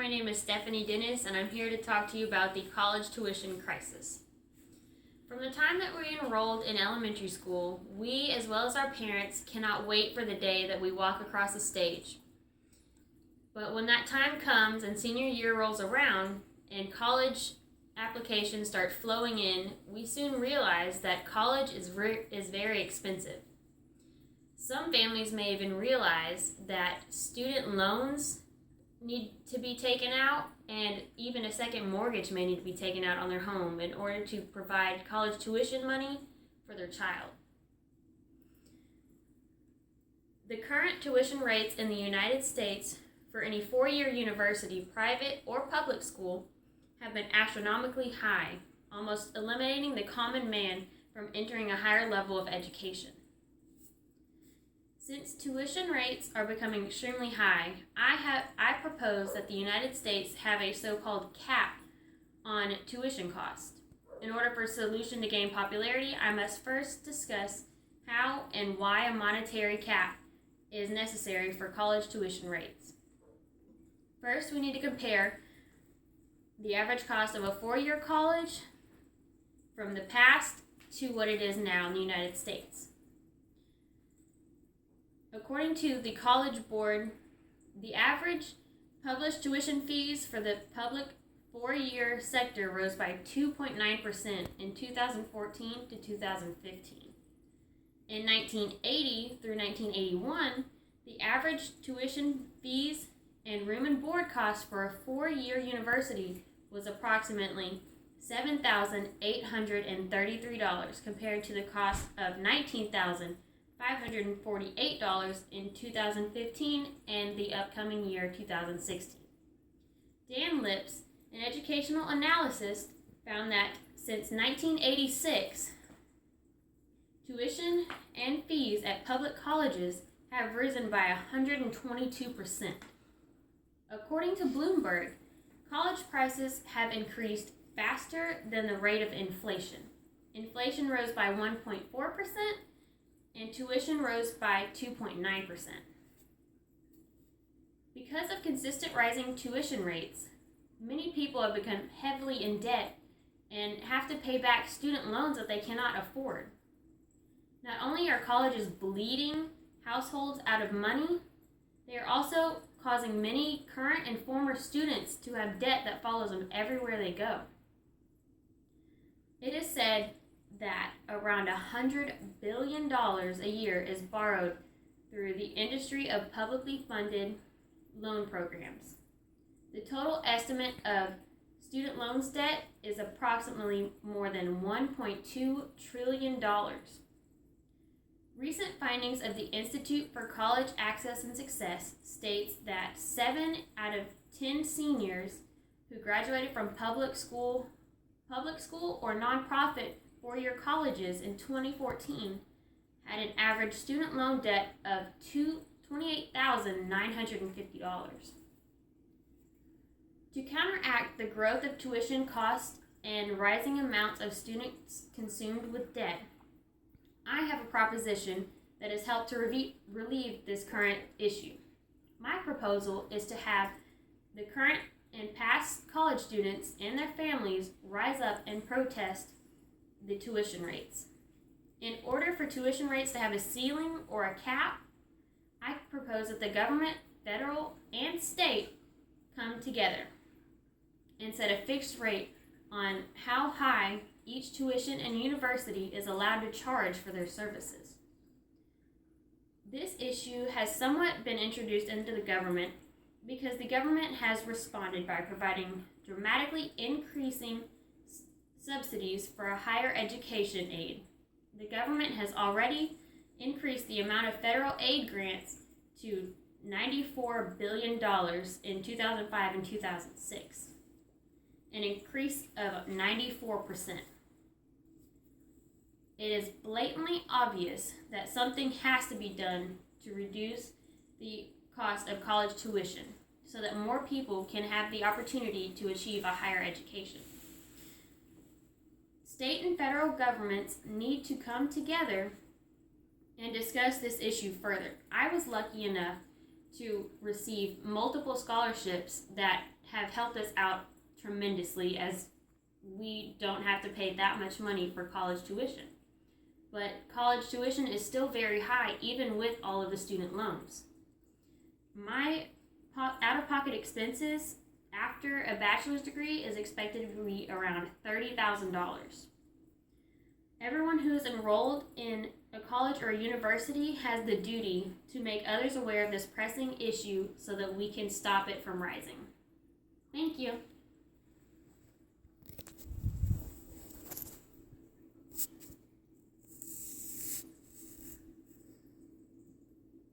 my name is Stephanie Dennis, and I'm here to talk to you about the college tuition crisis. From the time that we enrolled in elementary school, we, as well as our parents, cannot wait for the day that we walk across the stage. But when that time comes and senior year rolls around and college applications start flowing in, we soon realize that college is very expensive. Some families may even realize that student loans need to be taken out, and even a second mortgage may need to be taken out on their home in order to provide college tuition money for their child. The current tuition rates in the United States for any four-year university, private or public school, have been astronomically high, almost eliminating the common man from entering a higher level of education. Since tuition rates are becoming extremely high, I propose that the United States have a so-called cap on tuition cost. In order for a solution to gain popularity, I must first discuss how and why a monetary cap is necessary for college tuition rates. First, we need to compare the average cost of a four-year college from the past to what it is now in the United States. According to the College Board, the average published tuition fees for the public four-year sector rose by 2.9% in 2014 to 2015. In 1980 through 1981, the average tuition fees and room and board costs for a four-year university was approximately $7,833 compared to the cost of $19,548 in 2015 and the upcoming year 2016. Dan Lips, an educational analyst, found that since 1986, tuition and fees at public colleges have risen by 122%. According to Bloomberg, college prices have increased faster than the rate of inflation. Inflation rose by 1.4%, and tuition rose by 2.9%. Because of consistent rising tuition rates, many people have become heavily in debt and have to pay back student loans that they cannot afford. Not only are colleges bleeding households out of money, they are also causing many current and former students to have debt that follows them everywhere they go. It is said that around $100 billion a year is borrowed through the industry of publicly funded loan programs. The total estimate of student loans debt is approximately more than $1.2 trillion. Recent findings of the Institute for College Access and Success states that 7 out of 10 seniors who graduated from public school or nonprofit four-year colleges in 2014 had an average student loan debt of $28,950. To counteract the growth of tuition costs and rising amounts of students consumed with debt, I have a proposition that has helped to relieve this current issue. My proposal is to have the current and past college students and their families rise up and protest the tuition rates. In order for tuition rates to have a ceiling or a cap, I propose that the government, federal, and state come together and set a fixed rate on how high each tuition and university is allowed to charge for their services. This issue has somewhat been introduced into the government because the government has responded by providing dramatically increasing subsidies for a higher education aid. The government has already increased the amount of federal aid grants to $94 billion in 2005 and 2006, an increase of 94%. It is blatantly obvious that something has to be done to reduce the cost of college tuition so that more people can have the opportunity to achieve a higher education. State and federal governments need to come together and discuss this issue further. I was lucky enough to receive multiple scholarships that have helped us out tremendously, as we don't have to pay that much money for college tuition. But college tuition is still very high, even with all of the student loans. My out-of-pocket expenses after a bachelor's degree is expected to be around $30,000. Everyone who is enrolled in a college or a university has the duty to make others aware of this pressing issue so that we can stop it from rising. Thank you.